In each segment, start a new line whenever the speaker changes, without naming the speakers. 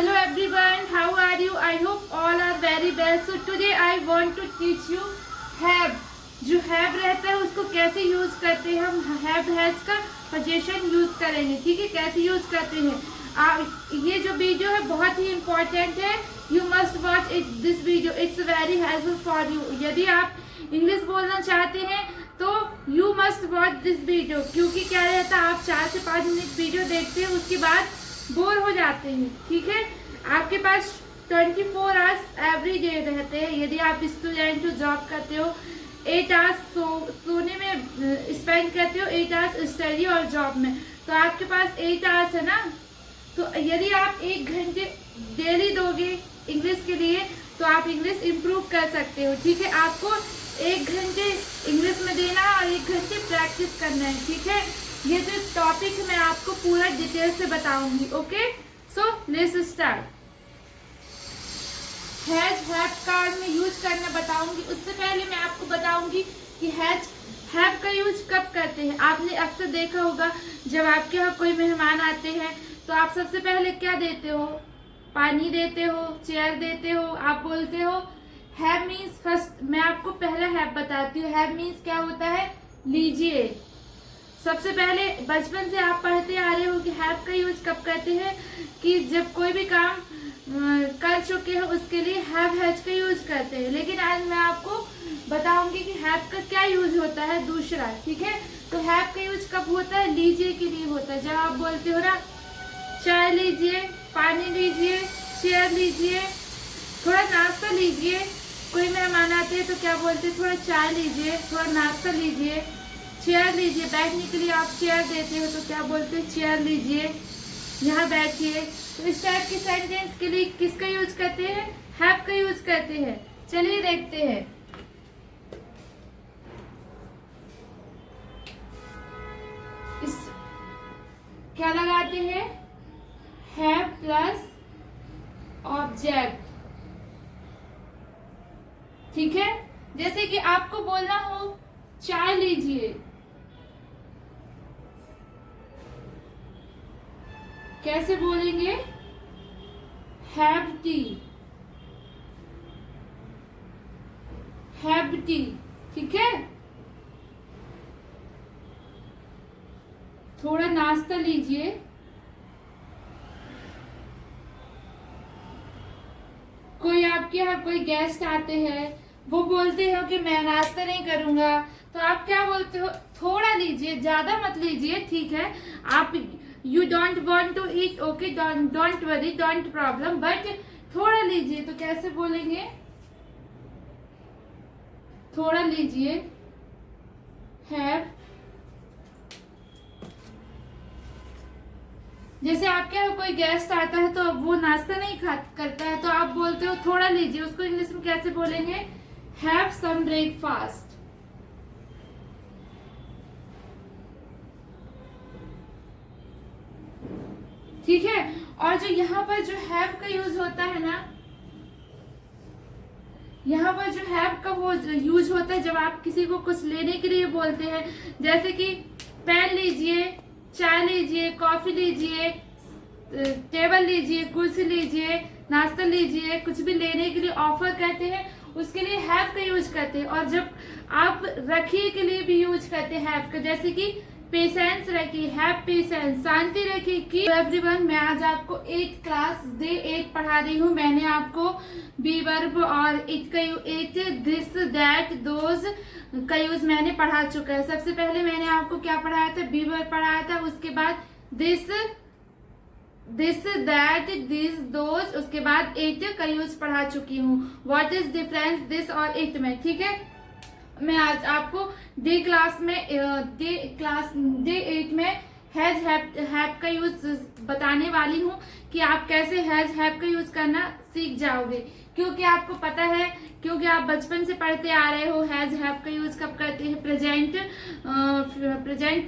Hello everyone, how are you? I hope all are very well. So today I want to teach you have. जो have रहता है उसको कैसे use करते हैं हम हैज का पोजीशन यूज करेंगे, ठीक है? कैसे यूज करते हैं ये जो वीडियो है बहुत ही इम्पोर्टेंट है. You must watch it this video, it's very helpful for you. यदि आप इंग्लिश बोलना चाहते हैं तो you must watch this video, क्योंकि क्या रहता है आप 4 से 5 मिनट वीडियो देखते हैं उसके बाद बोर हो जाते हैं, ठीक है? आपके पास 24 आवर्स एवरी डे रहते हैं. यदि आप स्टूडेंट हो, जॉब करते हो, 8 आवर्स सोने में स्पेंड करते हो, 8 आवर्स स्टडी और जॉब में, तो आपके पास 8 आवर्स है ना. तो यदि आप 1 घंटे डेली दोगे इंग्लिश के लिए तो आप इंग्लिश इम्प्रूव कर सकते हो, ठीक है? आपको 1 घंटे इंग्लिश में देना और 1 घंटे प्रैक्टिस करना है, ठीक है? ये जो टॉपिक मैं आपको पूरा डिटेल से बताऊंगी. Okay, so let's start. Have card में यूज करना बताऊंगी. उससे पहले मैं आपको बताऊंगी कि हैव का यूज कब करते हैं. आपने अक्सर देखा होगा जब आपके यहाँ कोई मेहमान आते हैं तो आप सबसे पहले क्या देते हो? पानी देते हो, चेयर देते हो, आप बोलते हो हैव मीन्स फर्स्ट. मैं आपको पहला हैव बताती हूँ. हैव मीन्स क्या होता है? लीजिए. सबसे पहले बचपन से आप पढ़ते आ रहे हो कि हैव का यूज कब करते हैं कि जब कोई भी काम कर चुके हैं उसके लिए हैज का यूज करते हैं. लेकिन आज मैं आपको बताऊंगी कि हैव का क्या यूज होता है दूसरा, ठीक है? तो हैव का यूज कब होता है? लीजिए के लिए होता है. जब आप बोलते हो ना चाय लीजिए, पानी लीजिए, चेयर लीजिए, थोड़ा नाश्ता लीजिए. कोई मेहमान आते हैं तो क्या बोलते हैं? थोड़ा चाय लीजिए, थोड़ा नाश्ता लीजिए, चेयर लीजिए. बैठने के लिए आप चेयर देते हो तो क्या बोलते हैं? चेयर लीजिए, यहाँ बैठिए. तो इस टाइप के सेंटेंस के लिए किसका यूज करते हैं? हैव का यूज करते हैं. चलिए देखते हैं. इस क्या लगाते हैं? हैव प्लस ऑब्जेक्ट, ठीक है? जैसे कि आपको बोलना हो चाय लीजिए, कैसे बोलेंगे? हैव टी, हैव टी, ठीक है? थोड़ा नाश्ता लीजिए, कोई आपके यहाँ कोई गेस्ट आते हैं वो बोलते हो कि मैं नाश्ता नहीं करूंगा तो आप क्या बोलते हो? थोड़ा लीजिए, ज्यादा मत लीजिए, ठीक है? आप you don't want to eat, okay, don't worry, don't problem, but थोड़ा लीजिए. तो कैसे बोलेंगे? थोड़ा लीजिए, हैव. जैसे आपके यहाँ कोई गेस्ट आता है तो वो नाश्ता नहीं करता है तो आप बोलते हो थोड़ा लीजिए. उसको इंग्लिश में कैसे बोलेंगे? Have some breakfast. ठीक है? और जो यहाँ पर जो हैव का यूज होता है ना, यहाँ पर जो हैव का वो यूज होता है जब आप किसी को कुछ लेने के लिए बोलते हैं. जैसे कि पेन लीजिए, चाय लीजिए, कॉफी लीजिए, टेबल लीजिए, कुर्सी लीजिए, नाश्ता लीजिए, कुछ भी लेने के लिए ऑफर करते हैं उसके लिए हैव का यूज करते हैं. और जब आप रखिए के लिए भी यूज करते हैं हैव का. जैसे कि पेशेंस रखिए, हैव पेशेंस, शांति रखिए. कि एवरीवन, मैं आज आपको 8 क्लास डे 8 पढ़ा रही हूँ. मैंने आपको बी वर्ब और इट का इट, दिस, दैट, दोज का यूज मैंने पढ़ा चुका है. सबसे पहले मैंने आपको क्या पढ़ाया था? बी वर्ब पढ़ाया था. उसके बाद दिस, दैट, दिस, दोज, उसके बाद इट का यूज पढ़ा चुकी हूँ. व्हाट इज डिफरेंस दिस और इट में, ठीक है? मैं आज आपको डे 8 में हैव का यूज बताने वाली हूँ कि आप कैसे हैव का यूज करना सीख जाओगे. क्योंकि आपको पता है, क्योंकि आप बचपन से पढ़ते आ रहे हो हैव का यूज कब करते हैं? प्रेजेंट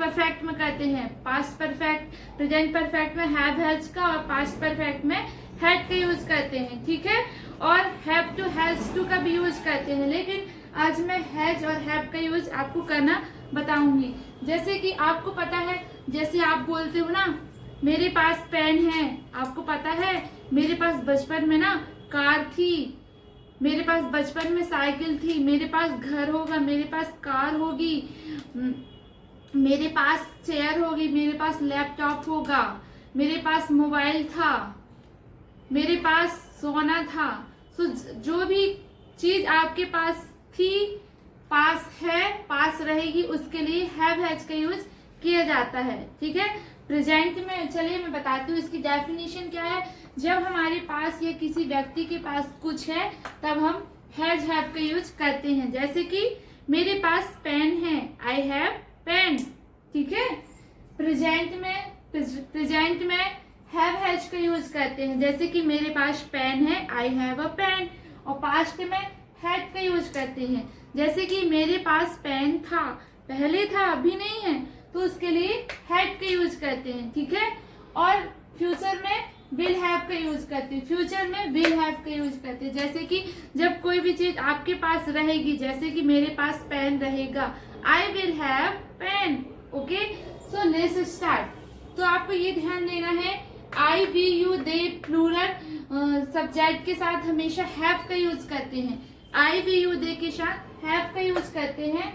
परफेक्ट में करते हैं, पास्ट परफेक्ट, प्रेजेंट परफेक्ट में हैज का और पास्ट परफेक्ट में हैड का यूज करते हैं, ठीक है? और हैव टू, हैज टू का भी यूज करते हैं. लेकिन आज मैं हैज और हैव का यूज आपको करना बताऊंगी. जैसे कि आपको पता है, जैसे आप बोलते हो ना मेरे पास पेन है। आपको पता है मेरे पास बचपन में ना कार थी, मेरे पास बचपन में साइकिल थी, मेरे पास घर होगा, मेरे पास कार होगी, मेरे पास चेयर होगी, मेरे पास लैपटॉप होगा, मेरे पास मोबाइल था, मेरे पास सोना था। सो जो भी चीज आपके पास थी, पास है, पास रहेगी, उसके लिए हैव हैज का यूज किया जाता है। ठीक है। प्रेजेंट में चलिए मैं बताती हूँ इसकी डेफिनेशन क्या है। जब हमारे पास या किसी व्यक्ति के पास कुछ है तब हम हैज हैव का यूज करते हैं। जैसे कि मेरे पास पेन है, आई हैव पेन। ठीक है। प्रेजेंट में हैव हैज का यूज करते हैं। जैसे कि मेरे पास पेन है, आई हैव अ पेन। और पास्ट में हैड का यूज करते हैं। जैसे कि मेरे पास पेन था, पहले था अभी नहीं है, तो उसके लिए हैड का यूज करते हैं। ठीक है। और फ्यूचर में विल हैव का यूज करते हैं। फ्यूचर में विल हैव का यूज करते हैं। जैसे कि जब कोई भी चीज आपके पास रहेगी, जैसे कि मेरे पास पेन रहेगा, I will have pen. Okay. So let's start. तो आपको ये ध्यान देना है, I, we, you, they plural subject के साथ हमेशा हैव का यूज करते हैं। आई, वी, यू, दे के साथ हैव का यूज करते हैं।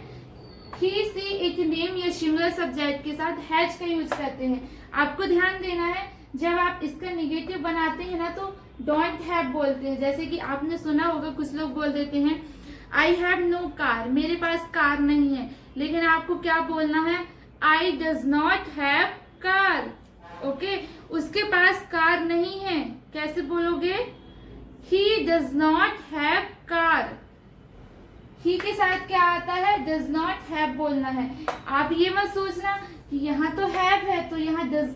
ही, सी, इट, नेम या सिंगुलर सब्जेक्ट के साथ हैज का यूज करते हैं। आपको ध्यान देना है, जब आप इसका निगेटिव बनाते हैं ना तो डोंट हैव बोलते हैं। जैसे कि आपने सुना होगा कुछ लोग बोल देते हैं आई हैव नो कार, मेरे पास कार नहीं है। लेकिन आपको क्या बोलना है, I does not have car. Okay. उसके पास कार नहीं है, कैसे बोलोगे, he does not have car. He के साथ क्या आता है, डज नॉट हैव बोलना है। आप ये मत सोचना कि यहाँ तो हैव है तो यहाँ डज,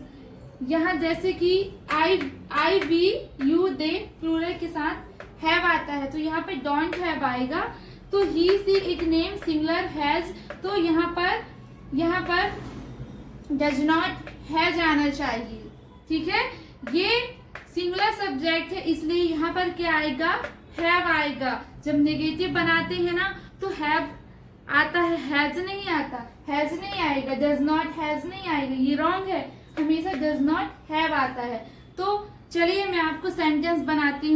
यहाँ जैसे कि आई, वी, यू, दे प्लूरल के साथ हैव आता है तो यहाँ पे डोंट हैव आएगा। तो ही, she, it, name singular has, तो यहाँ पर डज नॉट हैज आना चाहिए। ठीक है। ये सिंगुलर सब्जेक्ट है इसलिए यहाँ पर क्या आएगा, हैव आएगा। जब नेगेटिव बनाते हैं ना तो हैव आता है, हैज नहीं आता, हैज नहीं आएगा, डज नॉट हैज नहीं आएगा, ये रॉन्ग है। हमेशा डज नॉट हैव आता है। तो चलिए मैं आपको सेंटेंस बताती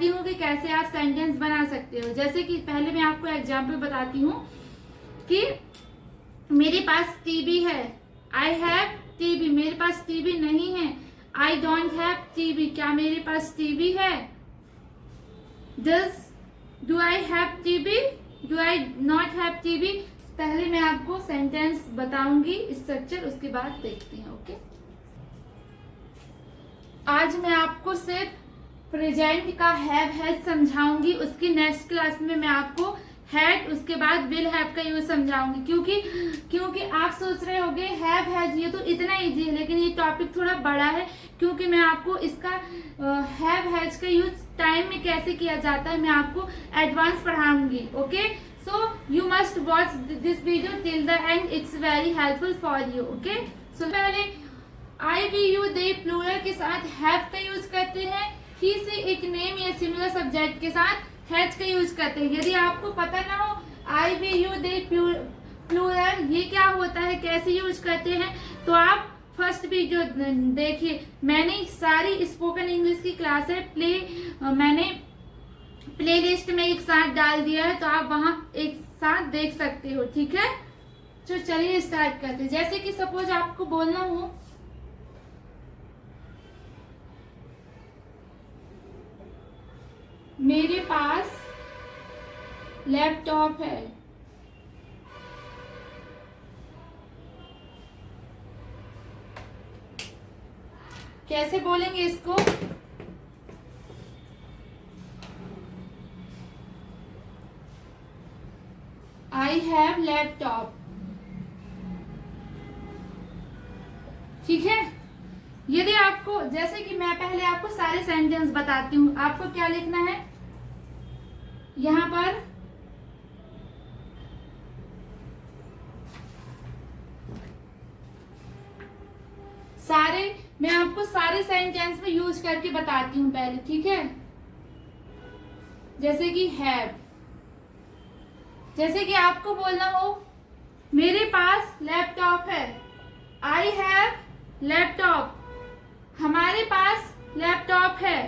हूँ कि कैसे आप सेंटेंस बना सकते हो। जैसे कि पहले मैं आपको एग्जाम्पल बताती हूँ कि मेरे पास टीवी है, आई हैव टीवी, मेरे पास टीवी नहीं है, आई डोंट हैव टीवी, क्या मेरे पास टीवी है। Do I have TV, do I not have TV. पहले मैं आपको सेंटेंस बताऊंगी स्ट्रक्चर, उसके बाद देखते हैं। ओके। आज मैं आपको सिर्फ प्रेजेंट का हैव हैज समझाऊंगी, उसकी नेक्स्ट क्लास में मैं आपको हैड उसके बाद विल हैव का यूज समझाऊंगी। क्योंकि आप सोच रहे होंगे हैव हैज ये तो इतना इजी है, लेकिन ये टॉपिक थोड़ा बड़ा है क्योंकि मैं आपको इसका हैव हैज का यूज टाइम में कैसे किया जाता है मैं आपको एडवांस पढ़ाऊंगी। Okay. So you must watch this video till the end, it's very helpful for you. Okay. So पहले I, we, you, they plural के साथ हैव का यूज करते हैं। ही, सी, इट, नेम या सिमिलर सब्जेक्ट के साथ हैज का यूज करते हैं। यदि आपको पता ना हो आई, वी, यू, दे प्लूरल ये क्या होता है, कैसे यूज करते हैं, तो आप फर्स्ट वीडियो देखिए। मैंने सारी स्पोकन इंग्लिश की क्लास है मैंने प्लेलिस्ट में एक साथ डाल दिया है, तो आप वहां एक साथ देख सकते हो। ठीक है। तो चलिए स्टार्ट करते हैं। जैसे कि सपोज आपको बोलना हो मेरे पास लैपटॉप है, कैसे बोलेंगे इसको, आई हैव लैपटॉप। ठीक है। यदि आपको, जैसे कि मैं पहले आपको सारे सेंटेंस बताती हूँ, आपको क्या लिखना है यहाँ पर, मैं आपको सारे सेंटेंस में यूज करके बताती हूँ पहले। ठीक है। जैसे कि हैव, जैसे कि आपको बोलना हो मेरे पास लैपटॉप है, आई हैव लैपटॉप, हमारे पास लैपटॉप है।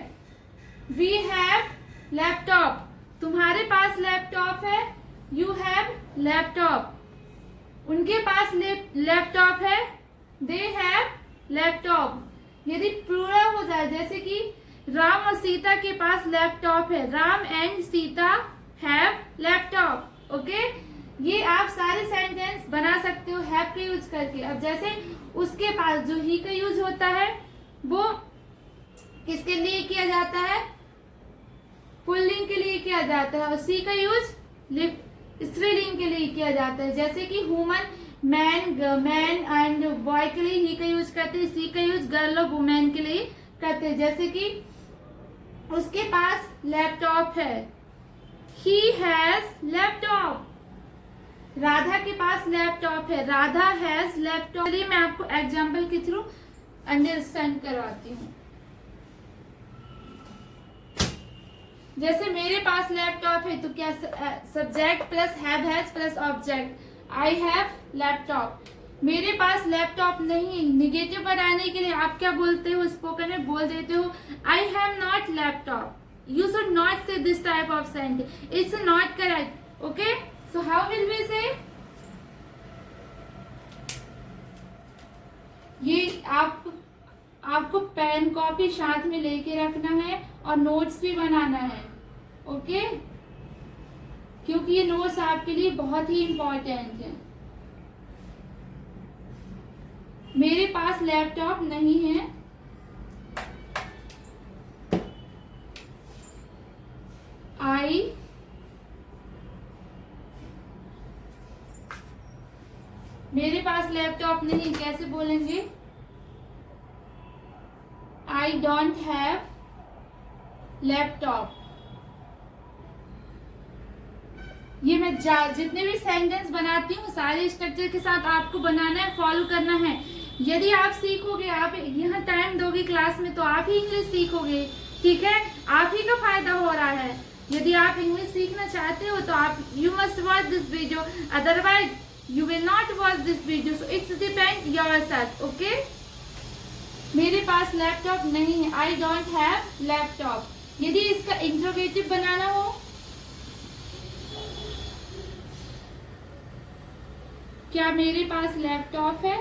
वी हैव लैपटॉप, तुम्हारे पास लैपटॉप है। यू हैव लैपटॉप, उनके पास लैपटॉप है। They have laptop. यदि प्लूरल हो जाए, जैसे कि राम और सीता के पास लैपटॉप है, Ram and Sita have laptop. Okay, ये आप सारे सेंटेंस बना सकते हो हैव का यूज करके। अब जैसे उसके पास जो ही का यूज होता है वो किसके लिए किया जाता है? पुल्लिंग के लिए किया जाता है। और सी का यूज स्त्रीलिंग के लिए किया जाता है। जैसे कि ह्यूमन, मैन एंड बॉय के लिए ही का यूज करते हैं, सी का यूज गर्ल और वुमेन के लिए करते हैं। जैसे कि उसके पास लैपटॉप है, ही हैज लैपटॉप। राधा के पास लैपटॉप है, राधा हैज लैपटॉप। चलिए मैं आपको एग्जाम्पल के थ्रू अंडरस्टैंड करवाती हूँ। जैसे मेरे पास लैपटॉप है तो क्या subject plus have has plus object, I have laptop. मेरे पास लैपटॉप नहीं, निगेटिव बनाने के लिए आप क्या बोलते हो? स्पोकन में बोल देते हो I have not laptop. You should not say this type of sentence, it's not correct. Okay, so how will we say? ये आपको पेन कॉपी साथ में लेके रखना है और नोट्स भी बनाना है। ओके, क्योंकि ये नोट्स आपके लिए बहुत ही इंपॉर्टेंट है। मेरे पास लैपटॉप नहीं है, मेरे पास लैपटॉप नहीं, कैसे बोलेंगे? आई डोंट हैव लैपटॉप। ये मैं जितने भी सेंटेंस बनाती हूँ सारे स्ट्रक्चर के साथ आपको बनाना है, फॉलो करना है। यदि आप सीखोगे, आप यहाँ टाइम दोगे क्लास में, तो आप ही इंग्लिश सीखोगे। ठीक है, आप ही का फायदा हो रहा है। यदि आप इंग्लिश सीखना चाहते हो तो आप you must watch this video, otherwise you will not watch this video. So it's depend yourself. Okay, मेरे पास लैपटॉप नहीं है, आई डोंट हैव लैपटॉप। यदि इसका इंट्रोगेटिव बनाना हो, क्या मेरे पास लैपटॉप है?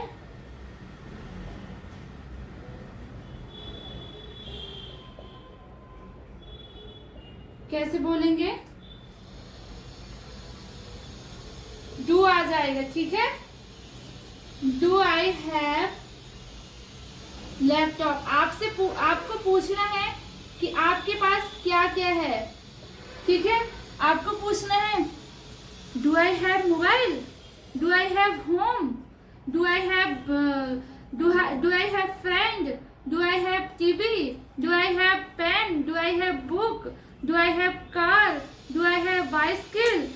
कैसे बोलेंगे? डू आ जाएगा। ठीक है, डू आई हैव लैपटॉप। आपको पूछना है कि आपके पास क्या क्या है। ठीक है, आपको पूछना है do I have mobile, do I have home, do I have friend, do I have TV, do I have pen, do I have book, do I have car, do I have bicycle,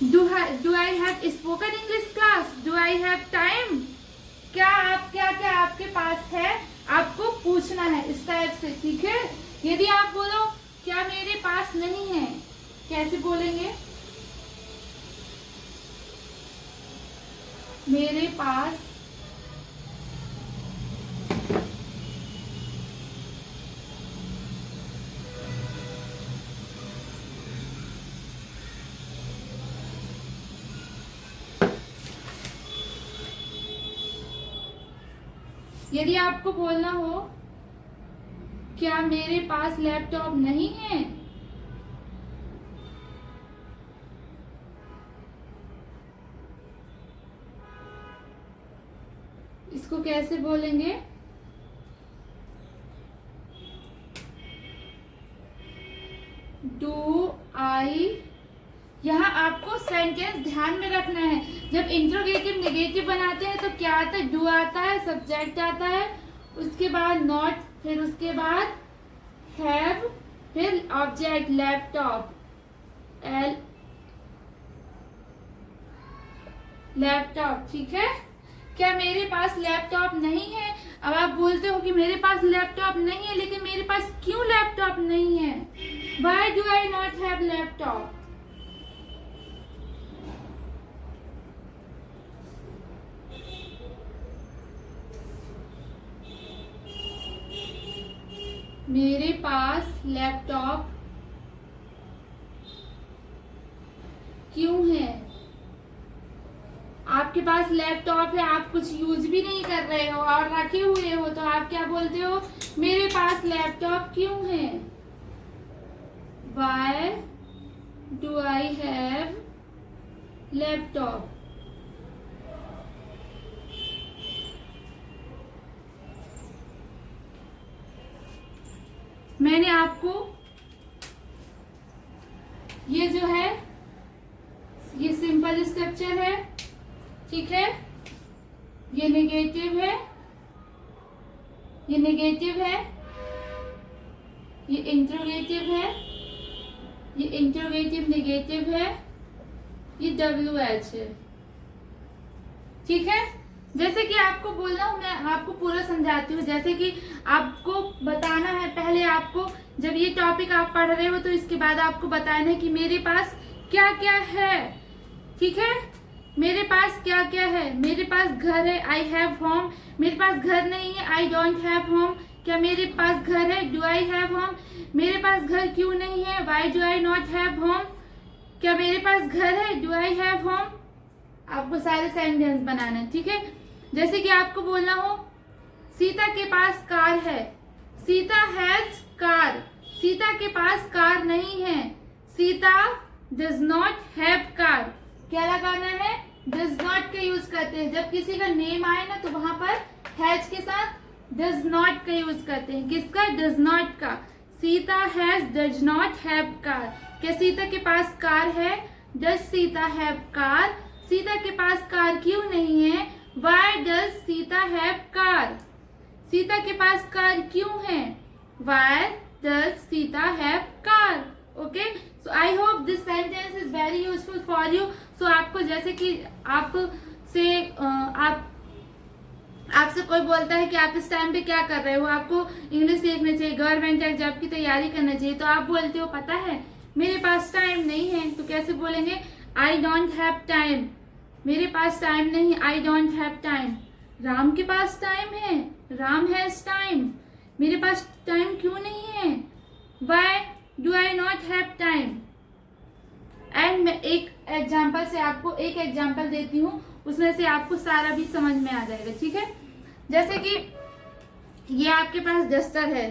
do I have spoken English class, do I have time. क्या आपके पास है, आपको पूछना है इस type से। ठीक है, यदि आप बोलो क्या मेरे पास नहीं है, कैसे बोलेंगे? मेरे पास यदि आपको बोलना हो क्या मेरे पास लैपटॉप नहीं है, इसको कैसे बोलेंगे? Do I. यहाँ आपको सेंटेंस ध्यान में रखना है। जब इंट्रोगेटिव नेगेटिव बनाते हैं तो क्या आता है? डू आता है, सब्जेक्ट आता है, उसके बाद नॉट, फिर उसके बाद हैव, फिर ऑब्जेक्ट लैपटॉप, लैपटॉप। ठीक है, क्या मेरे पास लैपटॉप नहीं है? अब आप बोलते हो कि मेरे पास लैपटॉप नहीं है, लेकिन मेरे पास क्यों लैपटॉप नहीं है? Why do I not have laptop? मेरे पास लैपटॉप क्यों है? आपके पास लैपटॉप है, आप कुछ यूज भी नहीं कर रहे हो और रखे हुए हो, तो आप क्या बोलते हो? मेरे पास लैपटॉप क्यों है? Why do I have laptop? मैंने आपको ये जो है ये सिंपल स्ट्रक्चर है, ठीक है, ये नेगेटिव है, ये नेगेटिव है, ये इंट्रोगेटिव है, ये इंट्रोगेटिव नेगेटिव है, ये WH है, ठीक है। जैसे कि आपको बोल रहा हूँ, मैं आपको पूरा समझाती हूँ। जैसे कि आपको बताना है, पहले आपको जब ये टॉपिक आप पढ़ रहे हो तो इसके बाद आपको बताना है कि मेरे पास क्या क्या है, ठीक है। मेरे पास क्या क्या है? मेरे पास घर है, आई हैव होम। मेरे पास घर नहीं है, आई डोंट हैव होम। क्या मेरे पास घर है? Do I have home. मेरे पास घर क्यों नहीं है? Why do I not have home. क्या मेरे पास घर है? Do I have home. आपको सारे सेंटेंस बनाना है, ठीक है। जैसे कि आपको बोलना हो, सीता के पास कार है, सीता हैज कार। सीता के पास कार नहीं है, Sita does not have car. क्या लगाना है? डज नॉट का यूज करते हैं। जब किसी का नेम आए ना तो वहां पर हैज के साथ डज नॉट का यूज करते हैं। किसका? डज नॉट का। Sita has does not have car. क्या सीता के पास कार है? Does Sita have car. Sita के पास कार क्यों नहीं है? Why does Sita have car? Sita के पास कार क्यों है? Why does Sita have car? Okay, so I hope this sentence is very useful for you. So आपको जैसे कि आपसे कोई बोलता है कि आप इस टाइम पे क्या कर रहे हो, आपको इंग्लिश सीखना चाहिए, गवर्नमेंट एग्जाम की तैयारी करना चाहिए, तो आप बोलते हो पता है मेरे पास टाइम नहीं है। तो कैसे बोलेंगे? आई डोंट हैव टाइम। मेरे पास टाइम नहीं, आई डोंट हैव टाइम। राम के पास टाइम है, राम हैज टाइम। मेरे पास टाइम क्यों नहीं है? Why do I not have time. And मैं एक एग्जाम्पल से आपको एक एग्जाम्पल देती हूँ, उसमें से आपको सारा भी समझ में आ जाएगा, ठीक है। जैसे कि ये आपके पास डस्टर है,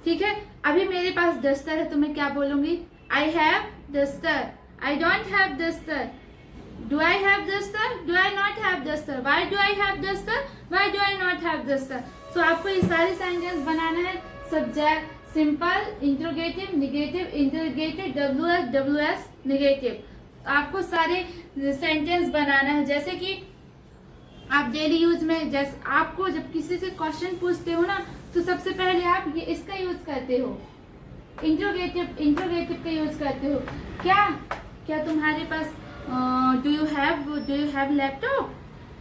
ठीक है। अभी मेरे पास डस्टर है तो मैं क्या बोलूंगी? I have duster. I don't have duster. Do I have duster? Do I not have duster? Why do I have duster? Why do I not have duster? So आपको ये सारे सेंटेंस बनाना है। Subject, simple, interrogative, negative, interrogative, WS, negative. आपको सारे sentence बनाना है। जैसे कि आप डेली यूज में, जैसे आपको जब किसी से क्वेश्चन पूछते हो ना तो सबसे पहले आप ये इसका यूज करते हो, इंट्रोगेटिव का यूज करते हो। क्या तुम्हारे पास डू यू हैव लैपटॉप?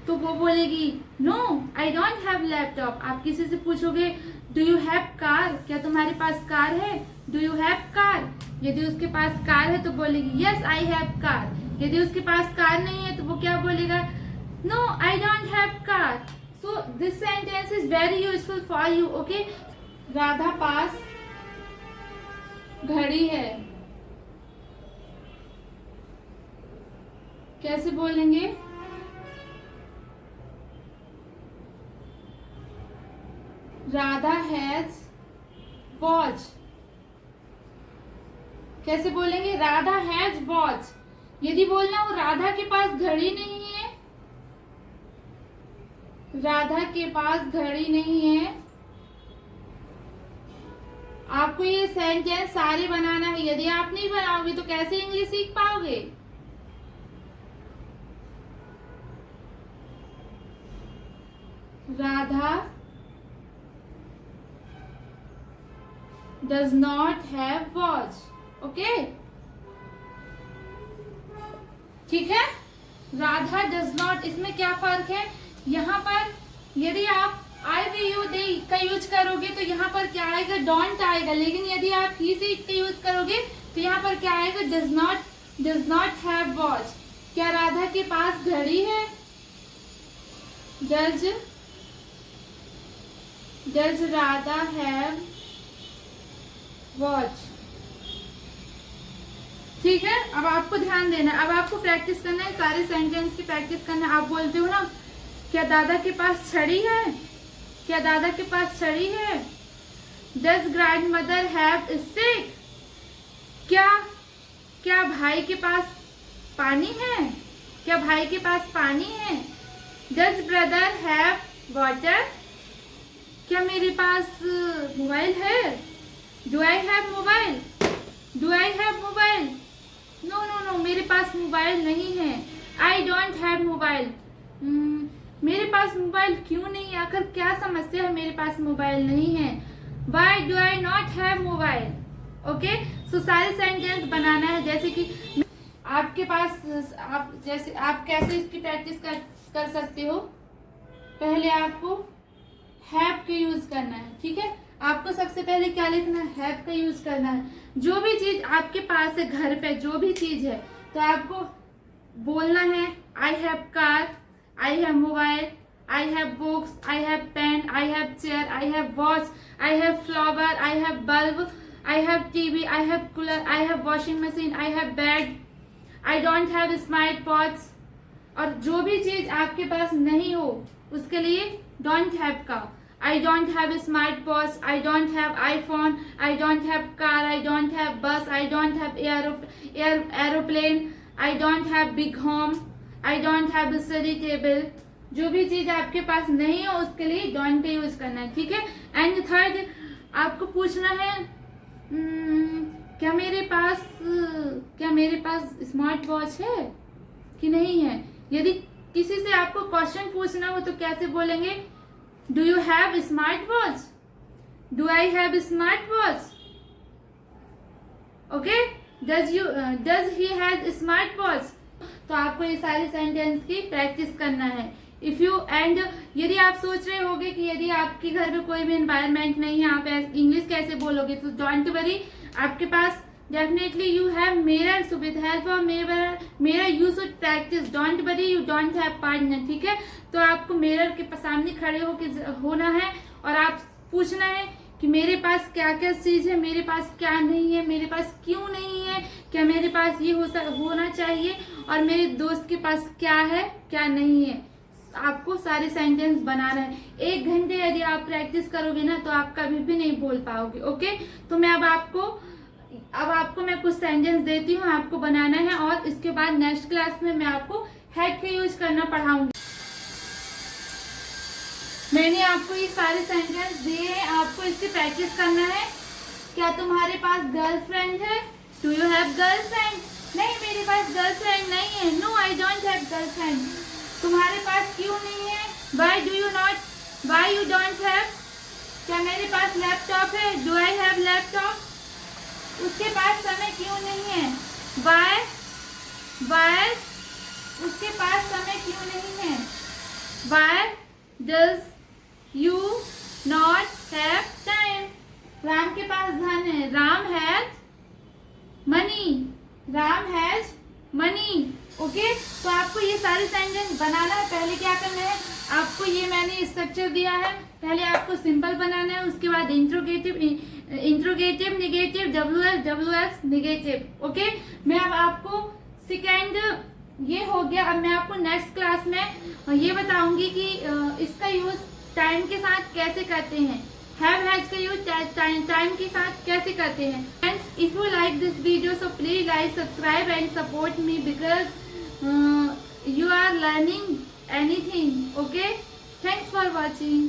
तो वो बोलेगी no I don't have laptop. आप किसी से पूछोगे डू यू हैव कार? क्या तुम्हारे पास कार है? Do you have car? यदि उसके पास कार है तो बोलेगी यस आई हैव कार। यदि उसके पास कार नहीं है तो वो क्या बोलेगा? No I don't have car. So this sentence is very useful for you, okay. Radha पास घड़ी है, कैसे बोलेंगे? Radha has watch. कैसे बोलेंगे? Radha has watch. यदि बोलना हो राधा के पास घड़ी नहीं है, राधा के पास घड़ी नहीं है, आपको ये सेंटेंस सारे बनाना है। यदि आप नहीं बनाओगे तो कैसे इंग्लिश सीख पाओगे? Radha does not have watch, okay, ठीक है। राधा does not, इसमें क्या फर्क है? यहाँ पर यदि आप I will you they का यूज करोगे तो यहाँ पर क्या आएगा? डोंट आएगा। लेकिन यदि आप ही से का यूज करोगे तो यहाँ पर क्या आएगा? does not have watch। क्या राधा के पास घड़ी है? does Radha have watch. ठीक है, अब आपको ध्यान देना है, अब आपको प्रैक्टिस करना है, सारे सेंटेंस की प्रैक्टिस करना है। आप बोलते हो ना, क्या दादा के पास छड़ी है? क्या दादा के पास छड़ी है? Does grandmother have a stick? क्या भाई के पास पानी है? क्या भाई के पास पानी है? Does brother have water? क्या मेरे पास मोबाइल है? Do I have mobile? Do I have mobile? No, मेरे पास मोबाइल नहीं है। I don't have mobile. मेरे पास मोबाइल क्यों नहीं है? आखिर क्या समस्या है मेरे पास मोबाइल नहीं है? Why do I not have mobile? Okay, so सारे सेंटेंस बनाना है। जैसे कि आपके पास आप कैसे इसकी प्रैक्टिस कर सकते हो। पहले आपको हैव का यूज करना है। ठीक है, आपको सबसे पहले क्या लिखना है? हैव का यूज करना है। जो भी चीज आपके पास है घर पे, जो भी चीज है, तो आपको बोलना है आई have car, I have mobile, I have books, I have pen, I have chair, I have watch, I have flower, I have bulb, I have TV, I have cooler, I have washing machine, I have bed, I don't have smart watch। और जो भी चीज आपके पास नहीं हो उसके लिए don't have का। I don't have smart watch, I don't have iPhone, I don't have car, I don't have bus, I don't have aeroplane, I don't have big home, I don't have a study table। जो भी चीज आपके पास नहीं हो उसके लिए don't का use करना है। ठीक है, एंड थर्ड आपको पूछना है क्या मेरे पास स्मार्ट वॉच है कि नहीं है। यदि किसी से आपको क्वेश्चन पूछना हो तो कैसे बोलेंगे? Do you have smart watch? Do I have smart watch? Okay, does he has smart watch? तो आपको ये सारे सेंटेंस की प्रैक्टिस करना है। इफ यू एंड यदि आप सोच रहे होंगे कि यदि आपके घर में कोई भी एनवायरनमेंट नहीं है, आप इंग्लिश कैसे बोलोगे, तो डोंट वरी, आपके पास definitely you have mirror. So with help of mirror you should practise. Don't worry, you don't have partner. ठीक है, तो आपको मिरर के सामने खड़े होना है और आप पूछना है कि मेरे पास क्या क्या चीज है, मेरे पास क्या नहीं है, मेरे पास क्यों नहीं है, क्या मेरे पास ये होना चाहिए, और मेरे दोस्त के पास क्या है क्या नहीं है। आपको सारे सेंटेंस बनाना है। 1 घंटे यदि आप प्रैक्टिस करोगे ना तो आप कभी भी नहीं बोल पाओगे। ओके, तो मैं अब आपको मैं कुछ सेंटेंस देती हूँ, आपको बनाना है, और इसके बाद नेक्स्ट क्लास में मैं आपको हैड का यूज करना पढ़ाऊंगी। मैंने आपको ये सारे सेंटेंस दिए हैं, आपको इसकी प्रैक्टिस करना है। क्या तुम्हारे पास गर्लफ्रेंड है? Do you have girlfriend? नहीं, मेरे पास गर्लफ्रेंड नहीं है। No, I don't have girlfriend. तुम्हारे पास क्यों नहीं है? Why do you not? Why you don't have? क्या मेरे पास लैपटॉप है? Do I have laptop? उसके पास समय क्यों नहीं है? वाई उसके पास समय क्यों नहीं है? Why does you not have time? Ram के पास धन है। Ram has money. Ram has money. Okay, तो आपको ये सारे सेंटेंस बनाना है। पहले क्या करना है, आपको ये मैंने स्ट्रक्चर दिया है, पहले आपको सिंपल बनाना है, उसके बाद interrogative, negative, WS negative. Okay, मैं अब आपको सेकेंड ये हो गया। अब मैं आपको नेक्स्ट क्लास में ये बताऊंगी कि इसका यूज टाइम के साथ कैसे करते हैं। हैव हैज का यूज टाइम के साथ कैसे करते हैं। Friends, if you like this video so please like, subscribe and support me because you are learning anything. Okay, thanks for watching.